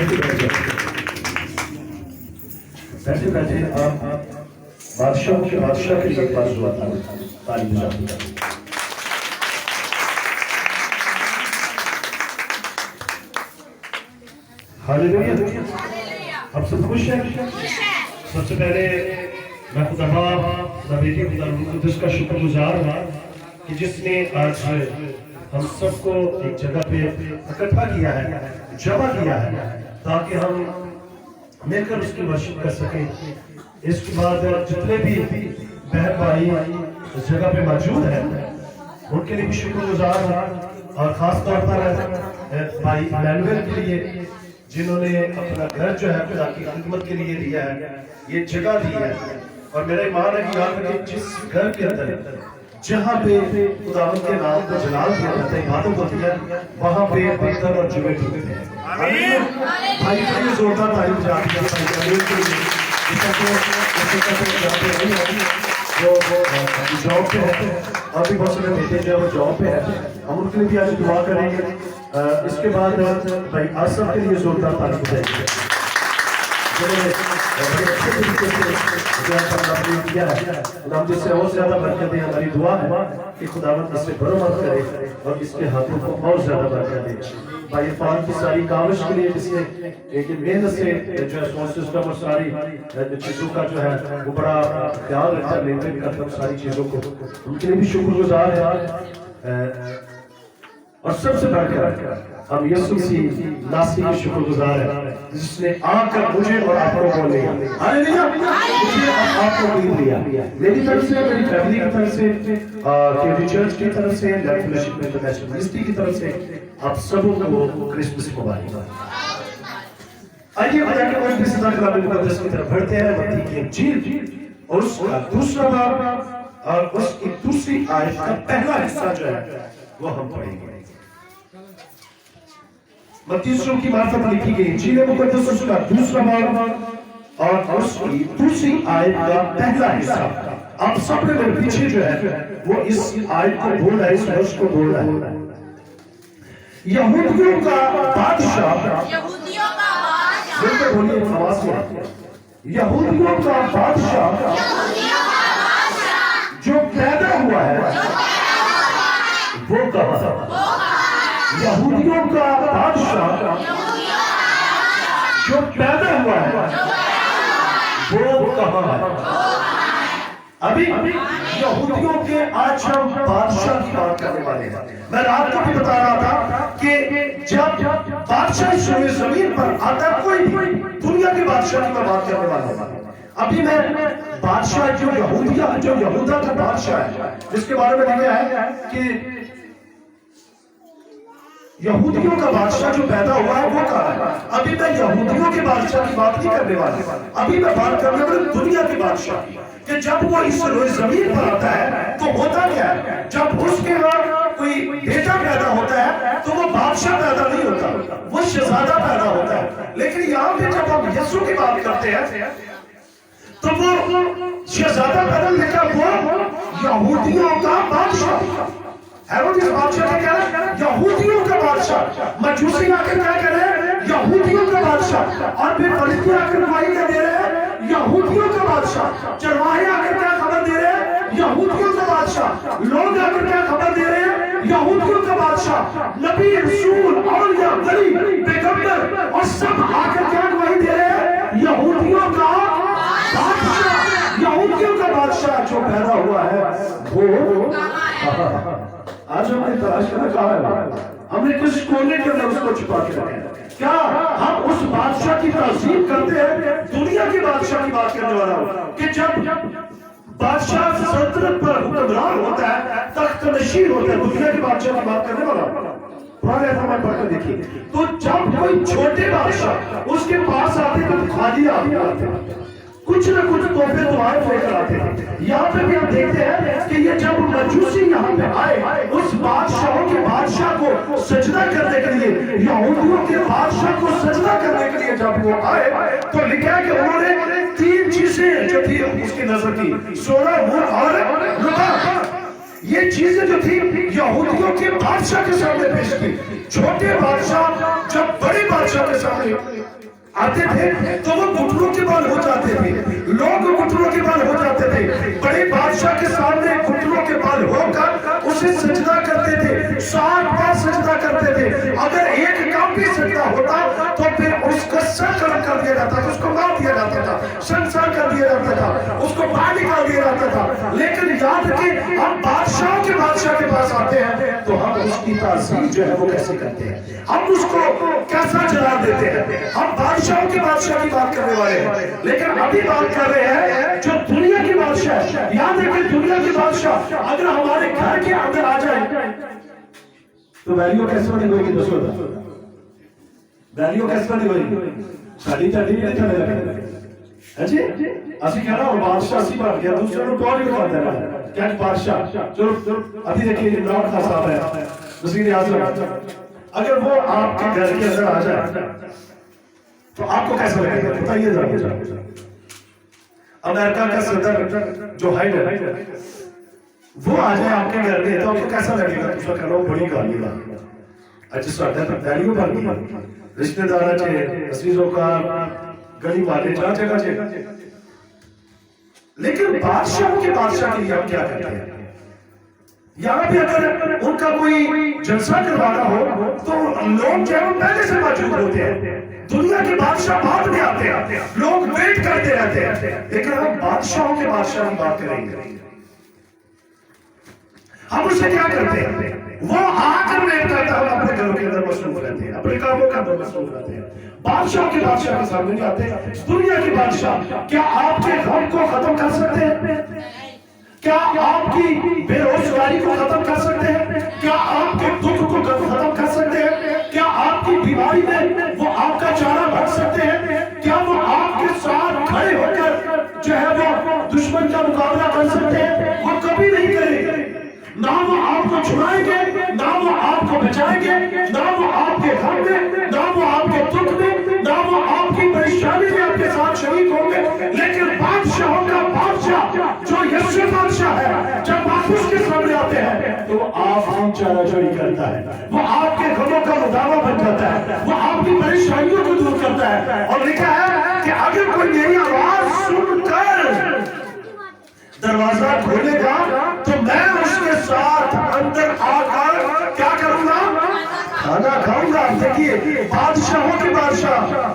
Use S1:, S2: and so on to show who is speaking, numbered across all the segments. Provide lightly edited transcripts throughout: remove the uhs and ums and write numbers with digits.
S1: بیٹھے بیٹھے آپ بادشاہ کے لیے ایک بار دعا تعلیم جاتی ہے. ہاللیلویا. اب سب خوش ہیں؟ سب سے پہلے میں خدا باپ خدا بیٹی خدا روح القدس کا شکر گزار ہوں کہ جس نے آج ہم سب کو ایک جگہ پہ اکٹھا کیا ہے، جمع کیا ہے تاکہ ہم مل کر اس کی ورشپ کر سکیں. اس کے بعد جتنے بھی بہن بھائی اس جگہ پہ موجود ہیں ان کے لیے بھی شکر گزار ہوں، اور خاص طور پر بھائی ایمینویل کے لیے جنہوں نے اپنا گھر جو ہے خدا کی خدمت کے لیے دیا ہے، یہ جگہ دی ہے. اور میرا ایمان ہے کہ یاد رکھیں جس گھر کے اندر جہاں پہ خداوند کے نام کو جلال دیا جاتا ہے، عبادت ہوتی ہے، وہاں پہ بہتر اور جمعے ٹوٹتے ہیں. بھائی کے لیے زوردار تعلیم جاتی ہے. جو جاب پہ ہے، اور بھی بہت سارے بیٹے جو وہ جاب پہ ہے، ہم ان کے لیے بھی آج دعا کریں گے. اس کے بعد بھائی آصف کے لیے زوردار تعلیم ہو جائے گی. بڑے اچھے طریقے سے کیا ہے، ہم جس سے اور زیادہ برکت دیں. ہماری دعا ہے کہ خداوند اس سے برآمد کرے اور اس کے ہاتھوں کو اور زیادہ برکت دے. بھائی عرفان کی ساری کاوش کے لیے جس نے ایک محنت سے جو ہے ساؤنڈ سسٹم اور ساری چیزوں کا جو ہے وہ بڑا خیال رکھتا ہے، مینٹین کرتا ہے ساری چیزوں کو، ان کے لیے بھی شکر گزار ہے. اور سب سے بڑھ کر ہم یسوع مسیح ناصری کے شکر گزار ہیں جس نے آ کر مجھے اور آپ کو لیا. ہاللیلویا. مجھے آپ کو لیا، میری طرف سے، میری فیملی کی طرف سے، کیوی چرچ کی طرف سے، لائف فیلوشپ انٹرنیشنل منسٹری کی طرف سے آپ سبوں کو کرسمس مبارک. آئیے بجا کے کوئی کسی طرح کلام مقدس کی طرف بڑھتے ہیں. متی کی انجیل اور اس کا دوسرا باب اور اس کی دوسری آیت کا پہلا حصہ جو ہے وہ ہم پڑھیں گے. متی کی معرفت لکھی گئی انجیل مقدس اس کا دوسرا باب اور اس کی دوسری آیت کا پہلا حصہ. آپ سب نے میرے پیچھے جو ہے وہ اس آیت کو بول رہا ہے، اس ورس کو بول رہا ہے. یہودیوں کا بادشاہ، بولتے بولیے آواز میں، یہودیوں کا بادشاہ جو پیدا ہوا ہے وہ کہاں ہے؟ یہودیوں کا بادشاہ جو پیدا ہوا ہے وہ کہاں ہے؟ ابھی یہودیوں کے آج ہم بادشاہ کی بات کرنے والے ہیں. میں رات کو بھی بتا رہا تھا کہ جب بادشاہ زمین پر آتا ہے، کوئی دنیا کے بادشاہ کی میں بات کرنے والا ہوں. ابھی میں بادشاہ جو یہودا کا بادشاہ ہے جس کے بارے میں لکھا ہے کہ یہودیوں کا بادشاہ جو پیدا ہوا ہے وہ کہاں ہے. ابھی میں یہودیوں کے بادشاہ کی بات نہیں کرنے والا، ابھی میں بات کرنے والا دنیا کے بادشاہ کی. کہ جب وہ اس روئے زمین پر آتا ہے تو ہوتا کیا ہے؟ جب اس کے بعد کوئی بیٹا پیدا ہوتا ہے تو وہ بادشاہ پیدا نہیں ہوتا، وہ شہزادہ پیدا ہوتا ہے. لیکن یہاں پہ جب ہم یسوع کی بات کرتے ہیں تو وہ شہزادہ پیدا لکھا وہ یہودیوں کا بادشاہ ہے. وہ جس بادشاہ کا کہہ رہے ہیں یہودیوں کا بادشاہ. مجوسی آ کر کیا کہہ رہے ہیں؟ یہودیوں کا بادشاہ. اور پھر فلسطین آ کر گواہی کیا دے رہے ہیں؟ یہودیوں کا بادشاہ. چرواہے آ کر کیا خبر دے رہے ہیں؟ یہودیوں کا بادشاہ. لوگ آ کر کیا خبر دے رہے ہیں؟ یہودیوں کا بادشاہ. نبی، رسول، اولیاء، ولی، پیغمبر اور سب آ کر کیا گواہی دے رہے ہیں؟ یہودیوں کا بادشاہ. یہودیوں کا بادشاہ جو پیدا ہوا ہے وہ آج ہم نے تلاش کرنا کہا ہے. ہم نے کس کونے کے اندر اس کو چھپا کے رکھا ہے. کیا ہم اس بادشاہ کی تعظیم کرتے ہیں؟ دنیا کے بادشاہ کی بات کرنے والا ہوں کہ جب بادشاہ سلطنت پر حکمران ہوتا ہے، تخت نشین ہوتا ہے، دنیا کے بادشاہ کی بات کرنے والا ہوں. پرانے فرمان پڑھ کر دیکھیے تو جب کوئی چھوٹے بادشاہ اس کے پاس آتے تو خالی آتے کچھ نہ کچھ تحفے تمہارے لے کر آتے ہیں. یہاں پہ بھی ہم دیکھتے ہیں کہ یہ جب مجوسی یہاں پہ آئے اس بادشاہوں کے بادشاہ کو سجدہ کرنے کے لیے، یہودیوں کے بادشاہ کو سجدہ کرنے کے لیے جب وہ آئے تو لکھا ہے کہ انہوں نے 3 چیزیں جو تھی اس کی نظر کی، سونا، مور اور ربا. یہ چیزیں جو تھی یہودیوں کے بادشاہ کے سامنے پیش کی. چھوٹے بادشاہ جب بڑے بادشاہ کے سامنے آتے تھے تو وہ گھٹنوں کے بال ہو جاتے تھے، لوگ گھٹنوں کے بال ہو جاتے تھے، بڑے بادشاہ کے سامنے گھٹنوں کے بال ہو کر اسے سجدہ کرتے تھے، 7 بار سجدہ کرتے تھے۔ اگر ایک کام بھی سجدہ ہوتا تو پھر اس کو سر قلم کر دیا جاتا تھا، اس کو مار دیا جاتا تھا، شرمسار کر دیا جاتا تھا، اس کو باہر نکال دیا جاتا تھا۔ لیکن یاد رکھیں ہم بادشاہ کے پاس آتے ہیں تو ہم اس کی تعظیم جو ہے وہ کیسے کرتے ہیں، ہم اس کو کیسا جلال دیتے ہیں۔ ہم بادشاہوں کے بادشاہ کی بات کرنے والے ہیں، لیکن ابھی بات کر رہے ہیں جو دنیا کی بادشاہ ہے۔ یاد رکھیں دنیا کی بادشاہ اگر ہمارے گھر کے اندر آ جائے تو ویلیو کیسے بنے گی؟ دسو ویلیو کیسے بنے گی؟ ساڑی چاڑی نہیں تھا لگا جی اسی کہنا اور بادشاہ اسی بات گیا دوسرے کو کون بھی بات ہے کیا بادشاہ چلو ابھی دیکھیے عمران خان صاحب ہے وزیر اعظم، اگر وہ آپ کے گھر کے اندر آ جائے تو آپ کو کیسا لگے گا؟ بتائیے ذرا۔ امریکہ کا صدر جو بائیڈن وہ آ جائے آپ کے گھر میں تو آپ کو کیسا لگے گا؟ تو کہہ رہا ہوں بڑی گالی گا اچھا ساڈا پر ویلیو بن گئی، رشتہ دار چے عزیزوں کا گلی والے جہاں جگہ چے، لیکن بادشاہوں کے بادشاہ کے لیے ہم کیا کرتے ہیں؟ یہاں بھی اگر ان کا کوئی جلسہ کروانا ہو تو لوگ جو ہے پہلے سے موجود ہوتے ہیں، دنیا کے بادشاہ بعد میں آتے ہیں، لوگ ویٹ کرتے رہتے ہیں، لیکن ہم بادشاہوں کے بادشاہ کی بات کریں گے۔ ہم اسے کیا کرتے ہیں؟ وہ آ کر ویٹ کرتا ہے، ہم اپنے گھروں کے اندر مصروف رہتے ہیں، اپنے کاموں کے اندر مصروف رہتے ہیں، بادشاہ کے بادشاہ کے سامنے جاتے ہیں۔ دنیا کے بادشاہ کیا آپ کے غم کو ختم کر سکتے ہیں؟ کیا آپ کی بے روزگاری کو ختم کر سکتے ہیں؟ کیا آپ کے دکھ کو ختم کر سکتے ہیں؟ کیا آپ کی بیماری میں وہ آپ کا چارہ بن سکتے ہیں؟ کیا وہ آپ کے ساتھ کھڑے ہو کر جو ہے وہ دشمن کا مقابلہ کر سکتے ہیں؟ وہ کبھی نہیں کریں گے، نہ وہ آپ کو چھڑائیں گے، نہ وہ آپ کو بچائیں گے، نہ وہ آپ کے غم میں، نہ وہ آپ کے دکھ میں، نہ وہ آپ کی پریشانی میں آپ کے ساتھ شریک ہوں گے۔ لیکن بادشاہوں کا بادشاہ جو یسوع بادشاہ ہے، جب آپ اس کے سامنے آتے ہیں تو وہ آپ کی چارہ جوئی کرتا ہے، وہ آپ کے غموں کا مداوا بن جاتا ہے، وہ آپ کی پریشانیوں کو دور کرتا ہے۔ اور لکھا ہے کہ اگر کوئی میری آواز سن کر دروازہ کھولے گا تو میں اس کے ساتھ اندر آ کر کیا کروں گا؟ کھانا کھاؤں گا۔ دیکھیے بادشاہوں کے بادشاہ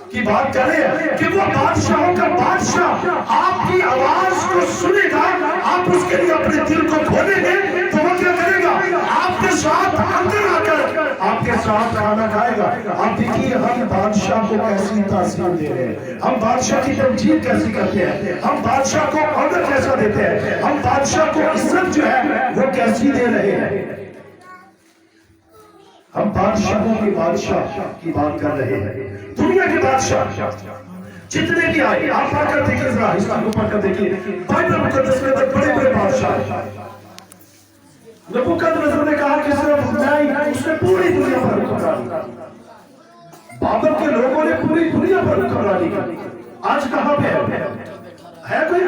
S1: کی بات کریں کہ وہ بادشاہوں کا بادشاہ آپ کی آواز کو سنے گا، آپ اس کے لیے اپنے دل کو کھولیں گے تو وہ کیا کرے گا؟ آپ کے ساتھ اندر آ کر آپ کے ساتھ کھانا کھائے گا۔ آپ دیکھیے ہم بادشاہ کو کیسی تعظیم دے رہے ہیں، ہم بادشاہ کی تمجید کیسی کرتے ہیں، ہم بادشاہ کو آنر کیسا دیتے ہیں، ہم بادشاہ کو عزت جو ہے وہ کیسی دے رہے ہیں۔ ہم بادشاہوں کے بادشاہ کی بات کر رہے ہیں، دنیا کے بادشاہ جتنے بھی آئے آپ پڑھ کر دیکھیں، ذرا حصہ کو پڑھ کر دیکھیں، بائبل مقدس میں تک بڑے بڑے بادشاہ نبوکدنصر نے کہا کہ صرف میں اس نے پوری دنیا پر حکمرانی، بابل کے لوگوں نے پوری دنیا پر حکمرانی کی۔ آج کہاں پہ ہے کوئی؟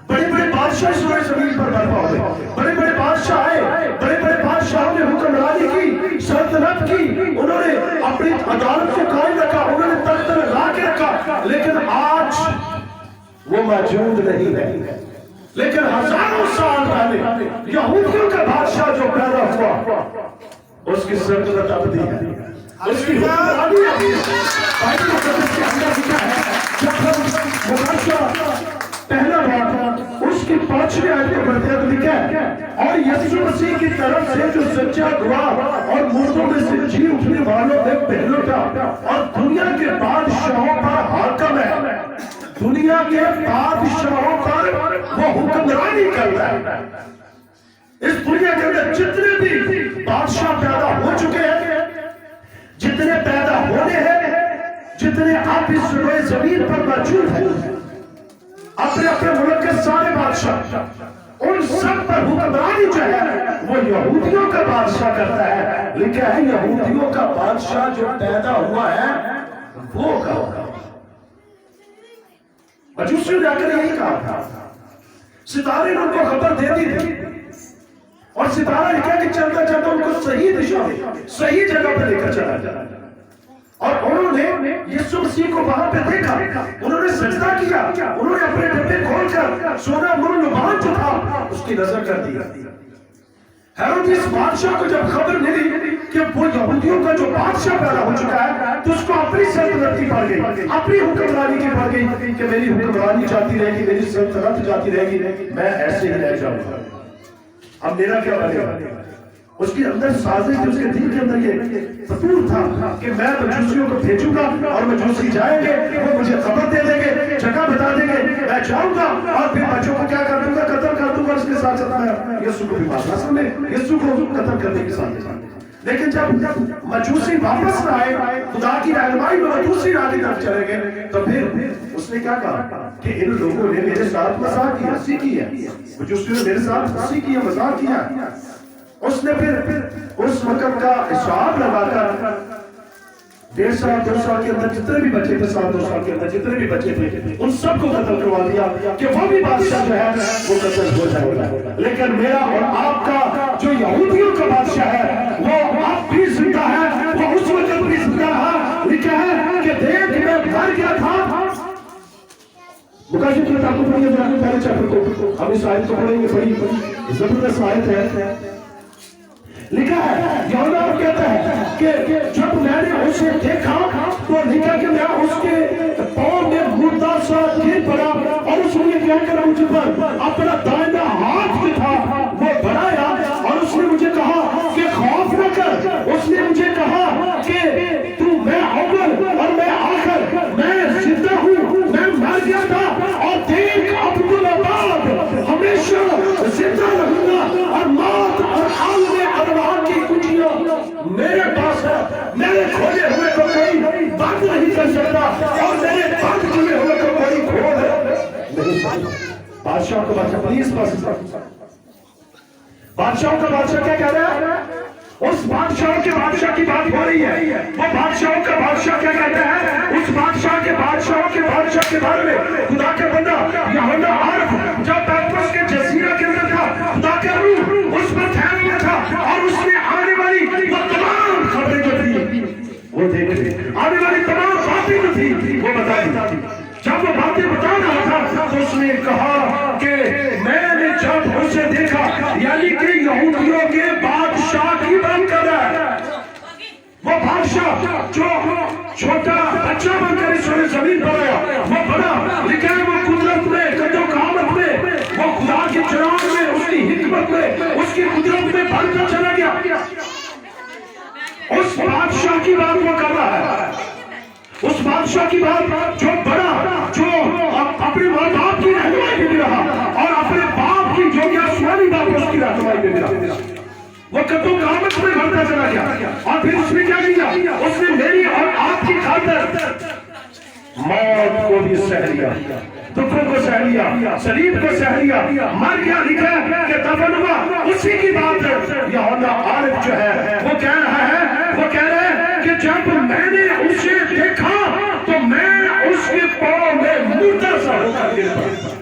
S1: بڑے بڑے بادشاہ سورہ زمین پر برپا ہوئے، بڑے بڑے بادشاہ آئے، بڑے بڑے بادشاہوں نے حکمرانی کی، سلطنت کی، انہوں نے اپنی عدالت کو قائم رکھا، انہوں نے تخت لگا کے رکھا، لیکن آج وہ موجود نہیں ہے۔ لیکن ہزاروں سال پہلے یہودیوں کا بادشاہ جو پیدا ہوا اس کی سلطنت ابدی ہے، اس کی حکمرانی ابدی ہے۔ بائبل مقدس کے اندر لکھا ہے جب ہم مباشرہ پہلا بات اس کی 5ویں آیت کو پڑھتے ہیں تو لکھا ہے اور یسوع مسیح کی طرف سے جو سچا گواہ اور مردوں میں سے جی اٹھنے والوں میں پہلو تھا اور دنیا کے بادشاہوں پر حاکم ہے، دنیا کے بادشاہوں پر وہ حکمرانی کرتا ہے۔ اس دنیا کے اندر جتنے بھی بادشاہ پیدا ہو چکے ہیں، جتنے پیدا ہونے ہیں، جتنے آپ اس روئے زمین پر موجود ہیں، اپنے اپنے ملک کے سارے بادشاہ، ان سب پر حکمرانی جو ہے وہ یہودیوں کا بادشاہ کرتا ہے۔ لکھا ہے یہودیوں کا بادشاہ جو پیدا ہوا ہے وہ کا ہوگا۔ مجوسیوں نے آ کر یہی کہا تھا، ستارے نے ان کو خبر دے دی تھی اور ستارہ لکھا کہ چلتا چلتا ان کو صحیح دشا میں صحیح جگہ پہ لے کر چلا جائے۔ اور انہوں نے یسوع مسیح کو وہاں پہ دیکھا، انہوں نے سجدہ کیا، انہوں نے اپنے ڈبے کھول کر سونا مرلبان جو تھا اس کی نظر کر دی۔ ہیرودیس بادشاہ کو جب خبر ملی کہ وہ یہودیوں کا جو بادشاہ پیدا ہو چکا ہے تو اس کو اپنی سلطنت کی پڑ گئی، اپنی حکمرانی کی پڑ گئی کہ میری حکمرانی جاتی رہے گی، میری سلطنت جاتی رہے گی، میں ایسے ہی رہ جاؤں گا، اب میرا کیا بنے گا؟ اس کے اندر سازش تھی، اس کے دل کے اندر یہ فطور تھا کہ میں مجوسیوں کو بھیجوں گا اور مجوسی جائیں گے، وہ مجھے خبر دے دیں گے، جگہ بتا دیں گے، میں جاؤں گا اور پھر بچوں کو کیا کر دوں گا؟ قتل کر دوں گا۔ اس کے ساتھ ساتھ میں یسوع کو بھی مارنا، اصل میں یسوع کو قتل کرنے کے ساتھ۔ لیکن جب مجوسی واپس آئے، خدا کی رہنمائی میں دوسری راہ کی طرف چلے گئے، تو پھر اس نے کیا کہا کہ ان لوگوں نے میرے ساتھ مذاق کیا، ہنسی کی ہے، مجوسیوں نے میرے ساتھ ہنسی کی ہے، مذاق کیا۔ اس نے پھر اس وقت کا حساب لگا کر 1.5 سال 2 سال کے اندر جتنے بھی بچے تھے، 2 سال کے اندر جتنے بھی بچے تھے، ان سب کو قتل کروا دیا کہ وہ بھی بادشاہ جو ہے وہ قتل ہو جائے گا۔ لیکن میرا اور آپ کا جو یہودیوں کا بادشاہ ہے وہ اب بھی زندہ ہے، وہ اس وقت بھی زندہ رہا۔ لکھا ہے کہ دیکھ میں مر گیا تھا۔ مقاشف کی کتاب کو پڑھیے ذرا، پہلے چیپٹر کو، ہم اس آیت کو پڑھیں گے، بڑی زبردست آیت ہے۔ لکھا ہے، یوحنا کہتا ہے کہ جب میں نے اسے دیکھا تو لکھا کہ میں اس کے پاؤں میں مردہ سا گر پڑا اور اس نے کیا کرا، مجھ پر اپنا دائنا ہاتھ جو تھا وہ بڑھایا اور اس نے مجھے کہا کہ خوف نہ کر۔ اس نے مجھے کہا کہ تو میں اول اور میں آخر، میں زندہ ہوں، میں مر گیا تھا اور دیکھ اب الآباد ہمیشہ زندہ رہوں گا، اور موت اور عالم ارواح کی کنجیاں میرے پاس ہے۔ میرے کھولے ہوئے کو کوئی بند نہیں کر سکتا اور میرے بند کیے ہوئے کو کوئی کھول نہیں۔ بادشاہ کا بادشاہ، پلیز بادشاہوں کا بادشاہ کیا کہہ رہا ہے؟ اس بادشاہ کے بادشاہ کی بات ہو رہی ہے۔ وہ بادشاہوں کا بادشاہ کیا کہتا ہے؟ اس بادشاہ کے بادشاہوں کے بادشاہ کے بارے میں خدا کا بندہ یوحنا عارف جب پیپرس کے جزیرہ کے اندر تھا، خدا کا روح اس پر ٹھہر ہوا تھا اور اس نے آنے والی وہ تمام خبریں جو تھی وہ دیکھ لی، آنے والی تمام باتیں جو تھی وہ بتا دی۔ جب وہ باتیں بتا رہا تھا تو اس نے کہا کہ میں نے جب اسے دیکھا، یعنی کہ یہودیوں کے بادشاہ کی بات کر رہا ہے، وہ بادشاہ جو چھوٹا بچہ بن کر اس زمین پر آیا، وہ بڑا، لیکن وہ قدرت میں، قدر و قامت میں، وہ خدا کی چراغ میں، اس کی حکمت میں، اس کی قدرت میں بڑھتا چلا گیا۔ اس بادشاہ کی بات وہ کر رہا ہے، اس بادشاہ کی بات جو بڑا، جو اپنے ماں باپ کی رہنمائی میں بھی رہا اور اپنے باپ کی جو کیا سوانی باپ اس کی رہنمائی میں بھی رہا، وہ قدر و قامت میں بڑھتا چلا گیا۔ اور پھر اس نے کیا کیا؟ اس نے میری اور آپ کی خاطر موت کو بھی سہ لیا، دکھوں کو سہ لیا، صلیب کو سہ لیا، مر گیا، لکھا ہے کہ دفن ہوا۔ اسی کی بات یوحنا عارف جو ہے وہ کہہ رہا ہے، وہ کہہ رہا ہے کہ جب میں نے اسے دیکھا تو میں اس کے پاؤں میں مردہ سا ہو کر گر پڑا۔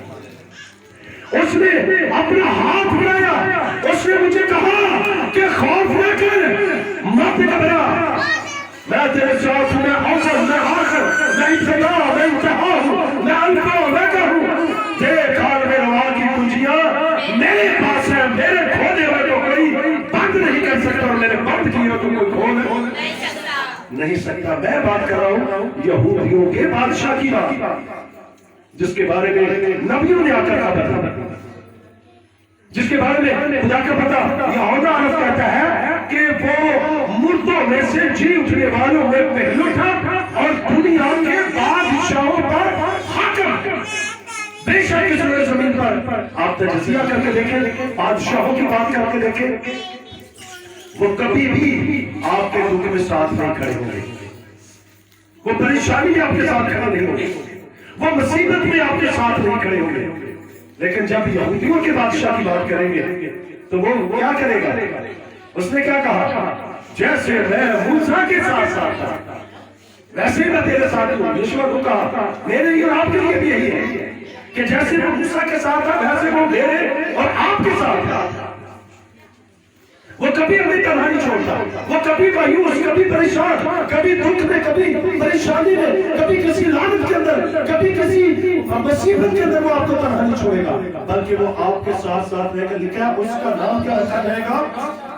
S1: اس نے اپنا ہاتھ بڑھایا، اس نے مجھے کہا کہ خوف نہ کر، مت گھبرا، میں تیرے ساتھ ہوں، میں اول، میں آخر، میں ابتدا، میں انتہا ہوں، میں الفا اومیگا ہوں۔ دیکھ عالم ارواح کی کنجیاں میرے پاس ہیں، میرے کھولے ہوئے کو کوئی بند نہیں کر سکتا اور میرے بند کیے ہوئے کو کوئی کھول نہیں سکتا۔ میں بات کر رہا ہوں یہودیوں کے بادشاہ کی بات، جس کے بارے میں نبیوں نے آ کر کہا، جس کے بارے میں خدا کا بندہ یوحنا عارف کہتا ہے کہ وہ مردوں میں سے جی اٹھنے والوں میں پہلو تھا اور دنیا کے بادشاہوں پر حاکم۔ بے شک اس روئے زمین پر آپ تجزیہ کر کے دیکھیں، بادشاہوں کی بات کر کے دیکھیں، وہ کبھی بھی آپ کے دکھ میں ساتھ نہیں کھڑے ہوں گے، وہ پریشانی میں آپ کے ساتھ کھڑا نہیں ہوں گے، وہ مصیبت میں آپ کے ساتھ نہیں کھڑے ہوں گے۔ لیکن جب یہودیوں کے بادشاہ کی بات کریں گے تو وہ کیا کرے گا؟ اس نے کیا کہا؟ جیسے میں موسیٰ کے ساتھ ساتھ تھا ویسے میں تیرے ساتھ ہوں۔ یشوع کو کہا میرے لیے اور آپ کے لیے بھی یہی ہے کہ جیسے وہ موسیٰ کے ساتھ تھا ویسے وہ میرے اور آپ کے ساتھ تھا۔ وہ کبھی ہمیں تنہا نہیں چھوڑتا، وہ کبھی مایوس، کبھی پریشان، کبھی دکھ میں، کبھی پریشانی میں، کبھی کسی لعنت کے اندر، کبھی کسی مصیبت کے اندر وہ آپ کو تنہا نہیں چھوڑے گا، بلکہ وہ آپ کے ساتھ ساتھ رہ کر لکھا ہے اس کا نام کیا رکھا جائے گا؟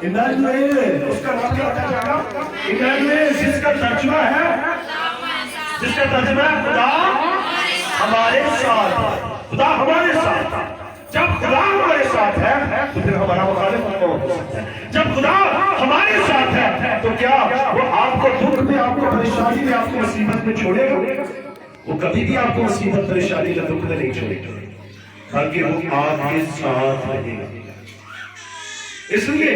S1: ایمینوئل۔ اس کا نام کیا رکھا جائے گا؟ ایمینوئل، جس کا ترجمہ ہے خدا ہمارے ساتھ۔ خدا ہمارے ساتھ۔ جب خدا ہمارے ساتھ ہے تو پھر ہمارا مخالف کون ہو سکتا ہے؟ جب خدا ہمارے ساتھ ہے تو کیا وہ آپ کو دکھ میں، آپ کو پریشانی میں، آپ کو مصیبت میں چھوڑے گا؟ وہ کبھی بھی آپ کو مصیبت، پریشانی یا دکھ میں نہیں چھوڑے گا، بلکہ وہ آپ کے ساتھ رہے گا۔ اس لیے